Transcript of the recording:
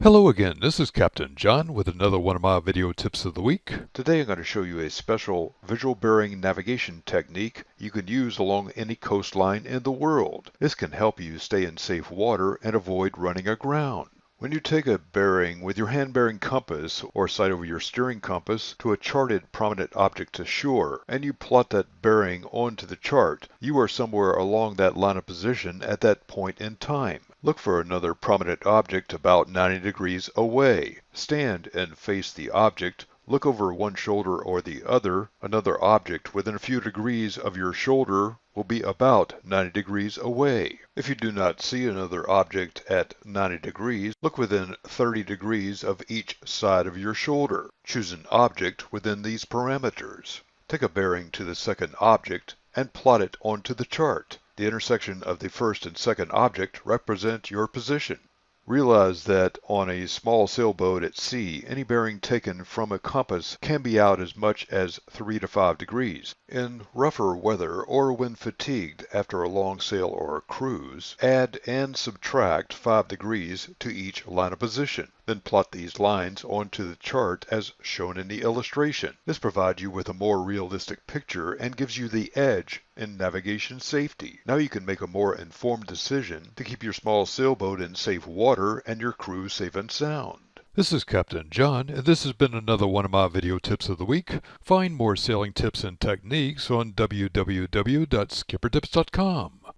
Hello again, this is Captain John with another one of my video tips of the week. Today I'm going to show you a special visual bearing navigation technique you can use along any coastline in the world. This can help you stay in safe water and avoid running aground. When you take a bearing with your hand bearing compass or sight over your steering compass to a charted prominent object to shore, and you plot that bearing onto the chart, you are somewhere along that line of position at that point in time. Look for another prominent object about 90 degrees away. Stand and face the object. Look over one shoulder or the other. Another object within a few degrees of your shoulder will be about 90 degrees away. If you do not see another object at 90 degrees, look within 30 degrees of each side of your shoulder. Choose an object within these parameters. Take a bearing to the second object and plot it onto the chart. The intersection of the first and second object represent your position. Realize that on a small sailboat at sea, any bearing taken from a compass can be out as much as 3 to 5 degrees. In rougher weather or when fatigued after a long sail or a cruise, add and subtract 5 degrees to each line of position. Then plot these lines onto the chart as shown in the illustration. This provides you with a more realistic picture and gives you the edge in navigation safety. Now you can make a more informed decision to keep your small sailboat in safe water and your crew safe and sound. This is Captain John, and this has been another one of my video tips of the week. Find more sailing tips and techniques on www.skippertips.com.